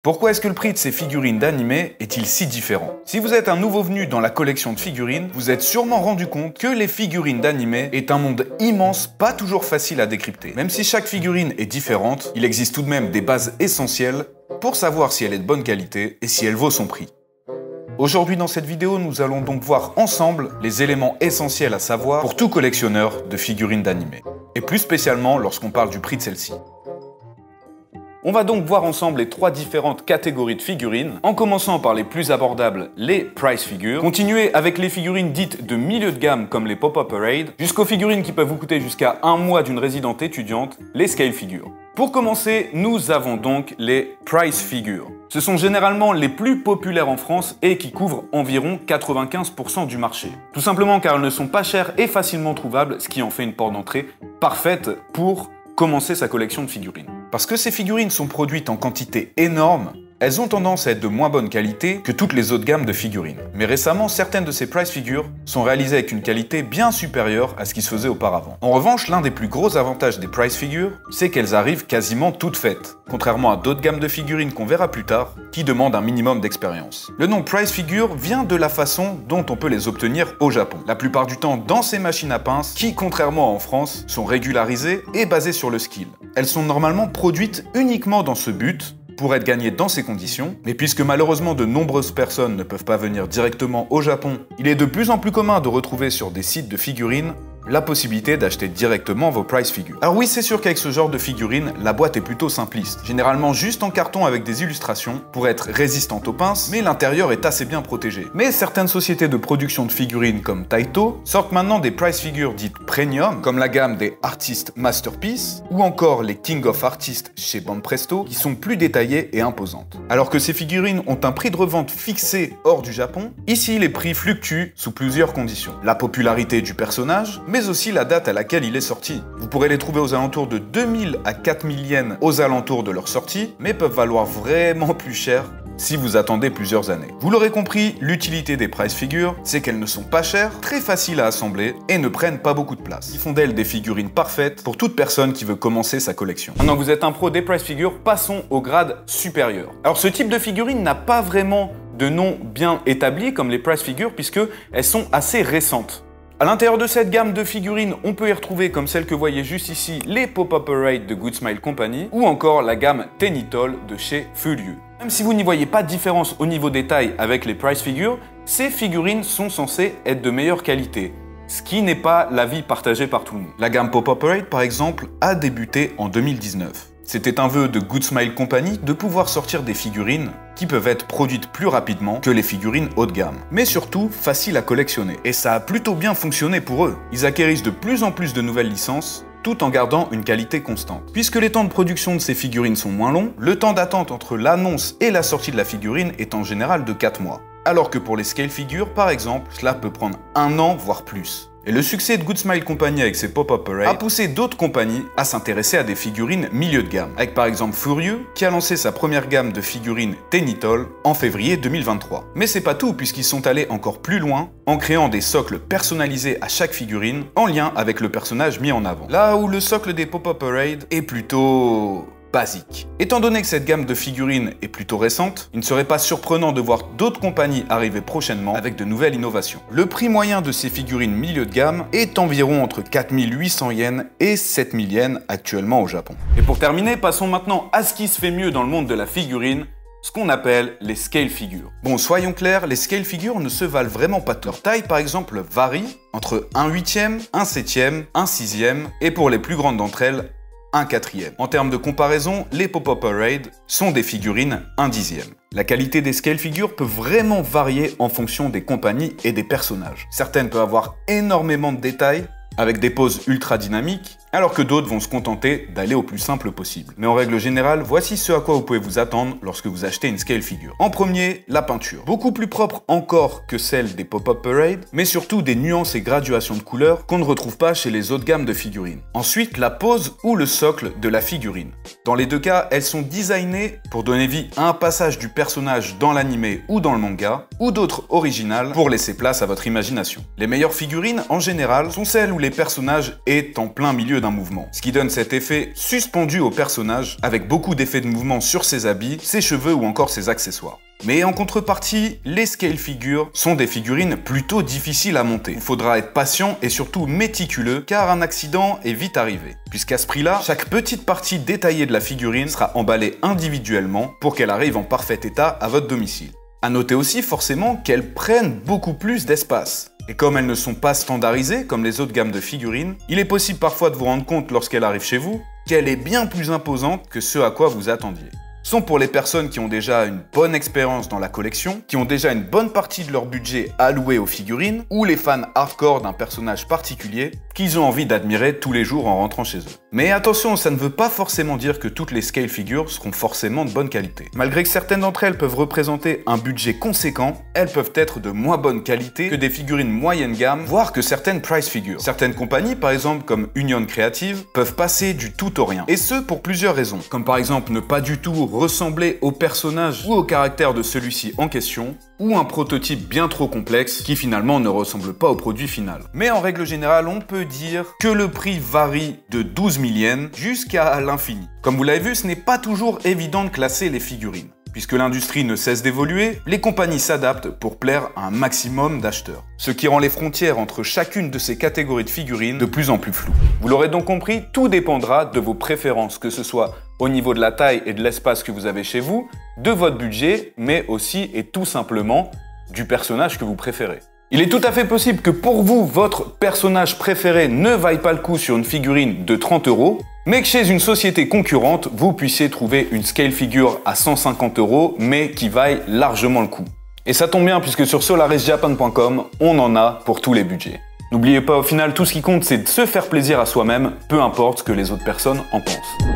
Pourquoi est-ce que le prix de ces figurines d'anime est-il si différent? Si vous êtes un nouveau venu dans la collection de figurines, vous êtes sûrement rendu compte que les figurines d'anime est un monde immense, pas toujours facile à décrypter. Même si chaque figurine est différente, il existe tout de même des bases essentielles pour savoir si elle est de bonne qualité et si elle vaut son prix. Aujourd'hui dans cette vidéo, nous allons donc voir ensemble les éléments essentiels à savoir pour tout collectionneur de figurines d'anime. Et plus spécialement lorsqu'on parle du prix de celle-ci. On va donc voir ensemble les trois différentes catégories de figurines, en commençant par les plus abordables, les price figures, continuer avec les figurines dites de milieu de gamme comme les Pop-Up Parade, jusqu'aux figurines qui peuvent vous coûter jusqu'à un mois d'une résidente étudiante, les scale figures. Pour commencer, nous avons donc les price figures. Ce sont généralement les plus populaires en France et qui couvrent environ 95% du marché. Tout simplement car elles ne sont pas chères et facilement trouvables, ce qui en fait une porte d'entrée parfaite pour commencer sa collection de figurines. Parce que ces figurines sont produites en quantité énorme, elles ont tendance à être de moins bonne qualité que toutes les autres gammes de figurines. Mais récemment, certaines de ces price figures sont réalisées avec une qualité bien supérieure à ce qui se faisait auparavant. En revanche, l'un des plus gros avantages des price figures, c'est qu'elles arrivent quasiment toutes faites, contrairement à d'autres gammes de figurines qu'on verra plus tard, qui demandent un minimum d'expérience. Le nom price figure vient de la façon dont on peut les obtenir au Japon. La plupart du temps dans ces machines à pince, qui, contrairement en France, sont régularisées et basées sur le skill. Elles sont normalement produites uniquement dans ce but, pour être gagné dans ces conditions, mais puisque malheureusement de nombreuses personnes ne peuvent pas venir directement au Japon, il est de plus en plus commun de retrouver sur des sites de figurines la possibilité d'acheter directement vos price figures. Alors oui, c'est sûr qu'avec ce genre de figurines, la boîte est plutôt simpliste, généralement juste en carton avec des illustrations pour être résistante aux pinces, mais l'intérieur est assez bien protégé. Mais certaines sociétés de production de figurines comme Taito sortent maintenant des price figures dites premium, comme la gamme des Artist Masterpiece, ou encore les King of Artists chez Banpresto, qui sont plus détaillées et imposantes. Alors que ces figurines ont un prix de revente fixé hors du Japon, ici les prix fluctuent sous plusieurs conditions. La popularité du personnage, mais aussi la date à laquelle il est sorti. Vous pourrez les trouver aux alentours de 2000 à 4000 yens aux alentours de leur sortie, mais peuvent valoir vraiment plus cher si vous attendez plusieurs années. Vous l'aurez compris, l'utilité des price figures, c'est qu'elles ne sont pas chères, très faciles à assembler et ne prennent pas beaucoup de place. Ils font d'elles des figurines parfaites pour toute personne qui veut commencer sa collection. Maintenant que vous êtes un pro des price figures, passons au grade supérieur. Alors ce type de figurine n'a pas vraiment de nom bien établi comme les price figures puisque elles sont assez récentes. À l'intérieur de cette gamme de figurines, on peut y retrouver, comme celle que vous voyez juste ici, les Pop-Up Parade de Good Smile Company ou encore la gamme Tenitol de chez Furieux. Même si vous n'y voyez pas de différence au niveau des tailles avec les price figures, ces figurines sont censées être de meilleure qualité, ce qui n'est pas l'avis partagé par tout le monde. La gamme Pop-Up Parade, par exemple, a débuté en 2019. C'était un vœu de Good Smile Company de pouvoir sortir des figurines qui peuvent être produites plus rapidement que les figurines haut de gamme, mais surtout faciles à collectionner. Et ça a plutôt bien fonctionné pour eux. Ils acquérissent de plus en plus de nouvelles licences, tout en gardant une qualité constante. Puisque les temps de production de ces figurines sont moins longs, le temps d'attente entre l'annonce et la sortie de la figurine est en général de 4 mois. Alors que pour les scale figures, par exemple, cela peut prendre 1 an, voire plus. Et le succès de Good Smile Company avec ses Pop-Up Parade a poussé d'autres compagnies à s'intéresser à des figurines milieu de gamme, avec par exemple Furieux qui a lancé sa première gamme de figurines Tenitol en février 2023. Mais c'est pas tout puisqu'ils sont allés encore plus loin en créant des socles personnalisés à chaque figurine en lien avec le personnage mis en avant. Là où le socle des Pop-Up Parade est plutôt basique. Étant donné que cette gamme de figurines est plutôt récente, il ne serait pas surprenant de voir d'autres compagnies arriver prochainement avec de nouvelles innovations. Le prix moyen de ces figurines milieu de gamme est environ entre 4800 yens et 7000 yens actuellement au Japon. Et pour terminer, passons maintenant à ce qui se fait mieux dans le monde de la figurine, ce qu'on appelle les scale figures. Bon, soyons clairs, les scale figures ne se valent vraiment pas toutes. Leur taille, par exemple, varie entre 1/8, 1/7, 1/6 et pour les plus grandes d'entre elles, 1/4. En termes de comparaison, les Pop-Up Parade sont des figurines 1/10. La qualité des scale figures peut vraiment varier en fonction des compagnies et des personnages. Certaines peuvent avoir énormément de détails, avec des poses ultra dynamiques, alors que d'autres vont se contenter d'aller au plus simple possible. Mais en règle générale, voici ce à quoi vous pouvez vous attendre lorsque vous achetez une scale figure. En premier, la peinture. Beaucoup plus propre encore que celle des Pop-Up Parade, mais surtout des nuances et graduations de couleurs qu'on ne retrouve pas chez les autres gammes de figurines. Ensuite, la pose ou le socle de la figurine. Dans les deux cas, elles sont designées pour donner vie à un passage du personnage dans l'anime ou dans le manga, ou d'autres originales pour laisser place à votre imagination. Les meilleures figurines, en général, sont celles où les personnages est en plein milieu d'un d'un mouvement, ce qui donne cet effet suspendu au personnage, avec beaucoup d'effets de mouvement sur ses habits, ses cheveux ou encore ses accessoires. Mais en contrepartie, les scale figures sont des figurines plutôt difficiles à monter. Il faudra être patient et surtout méticuleux car un accident est vite arrivé. Puisqu'à ce prix-là, chaque petite partie détaillée de la figurine sera emballée individuellement pour qu'elle arrive en parfait état à votre domicile. À noter aussi forcément qu'elles prennent beaucoup plus d'espace. Et comme elles ne sont pas standardisées comme les autres gammes de figurines, il est possible parfois de vous rendre compte lorsqu'elle arrive chez vous qu'elle est bien plus imposante que ce à quoi vous attendiez. Sont pour les personnes qui ont déjà une bonne expérience dans la collection, qui ont déjà une bonne partie de leur budget alloué aux figurines, ou les fans hardcore d'un personnage particulier qu'ils ont envie d'admirer tous les jours en rentrant chez eux. Mais attention, ça ne veut pas forcément dire que toutes les scale figures seront forcément de bonne qualité. Malgré que certaines d'entre elles peuvent représenter un budget conséquent, elles peuvent être de moins bonne qualité que des figurines moyenne gamme, voire que certaines price figures. Certaines compagnies, par exemple comme Union Creative, peuvent passer du tout au rien. Et ce pour plusieurs raisons, comme par exemple ne pas du tout ressembler au personnage ou au caractère de celui-ci en question, ou un prototype bien trop complexe qui finalement ne ressemble pas au produit final. Mais en règle générale, on peut dire que le prix varie de 12 000 yens jusqu'à l'infini. Comme vous l'avez vu, ce n'est pas toujours évident de classer les figurines. Puisque l'industrie ne cesse d'évoluer, les compagnies s'adaptent pour plaire à un maximum d'acheteurs. Ce qui rend les frontières entre chacune de ces catégories de figurines de plus en plus floues. Vous l'aurez donc compris, tout dépendra de vos préférences, que ce soit au niveau de la taille et de l'espace que vous avez chez vous, de votre budget, mais aussi et tout simplement du personnage que vous préférez. Il est tout à fait possible que pour vous, votre personnage préféré ne vaille pas le coup sur une figurine de 30 €, mais que chez une société concurrente, vous puissiez trouver une scale figure à 150 €, mais qui vaille largement le coup. Et ça tombe bien puisque sur solarisjapan.com, on en a pour tous les budgets. N'oubliez pas, au final, tout ce qui compte, c'est de se faire plaisir à soi-même, peu importe ce que les autres personnes en pensent.